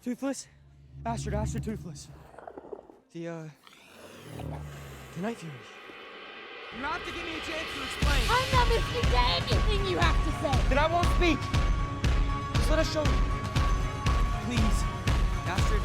Toothless? Astrid Toothless. The Night Fury. You have to give me a chance to explain. I'm not listening to anything you have to say. Then I won't speak. Just let us show you. Please. Astrid,